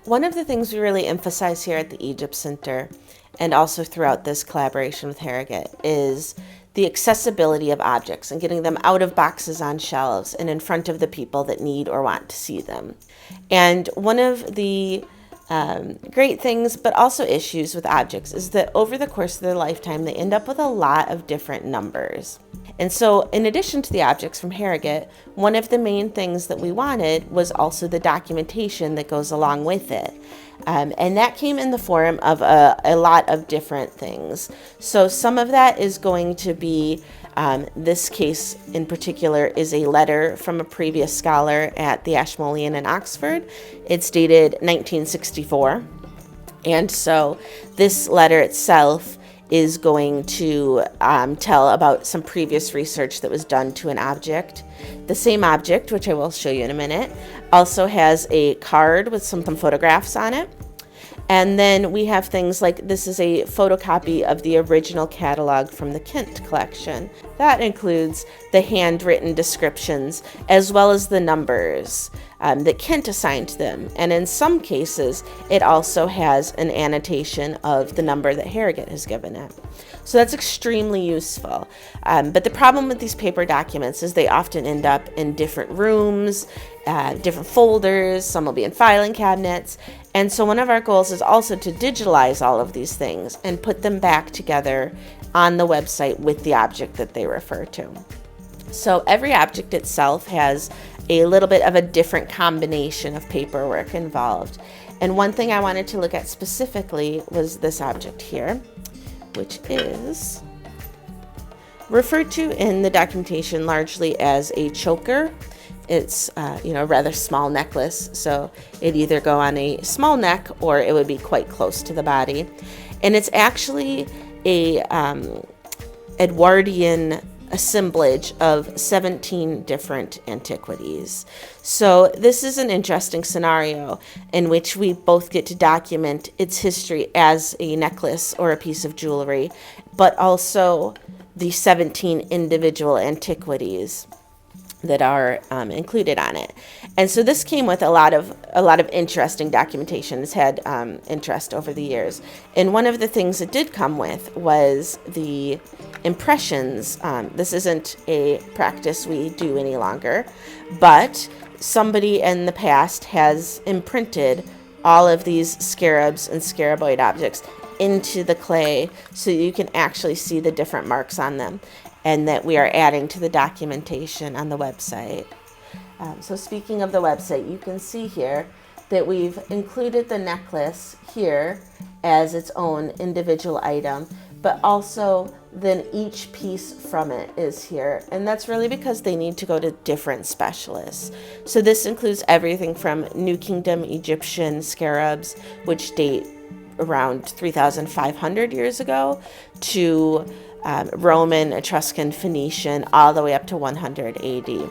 One of the things we really emphasize here at the Egypt Center and also throughout this collaboration with Harrogate is the accessibility of objects and getting them out of boxes on shelves and in front of the people that need or want to see them. And one of the great things, but also issues with objects, is that over the course of their lifetime, they end up with a lot of different numbers. And so, in addition to the objects from Harrogate, one of the main things that we wanted was also the documentation that goes along with it. And that came in the form of a lot of different things. So some of that is going to be, this case in particular is a letter from a previous scholar at the Ashmolean in Oxford. It's dated 1964. And so this letter itself is going to tell about some previous research that was done to an object. The same object, which I will show you in a minute, also has a card with some photographs on it. And then we have things like, this is a photocopy of the original catalog from the Kent collection. That includes the handwritten descriptions as well as the numbers that Kent assigned to them. And in some cases, it also has an annotation of the number that Harrogate has given it. So that's extremely useful. But the problem with these paper documents is they often end up in different rooms, different folders. Some will be in filing cabinets. And so one of our goals is also to digitalize all of these things and put them back together on the website with the object that they refer to. So every object itself has a little bit of a different combination of paperwork involved. And one thing I wanted to look at specifically was this object here, which is referred to in the documentation largely as a choker. It's a rather small necklace, so it'd either go on a small neck or it would be quite close to the body. And it's actually a Edwardian assemblage of 17 different antiquities. So this is an interesting scenario in which we both get to document its history as a necklace or a piece of jewelry, but also the 17 individual antiquities that are included on it. And so this came with a lot of interesting documentation. It's had interest over the years. And one of the things it did come with was the impressions. This isn't a practice we do any longer, but somebody in the past has imprinted all of these scarabs and scaraboid objects into the clay so you can actually see the different marks on them, and that we are adding to the documentation on the website. So speaking of the website, you can see here that we've included the necklace here as its own individual item, but also then each piece from it is here. And that's really because they need to go to different specialists. So this includes everything from New Kingdom Egyptian scarabs, which date around 3,500 years ago, to Roman, Etruscan, Phoenician, all the way up to 100 AD.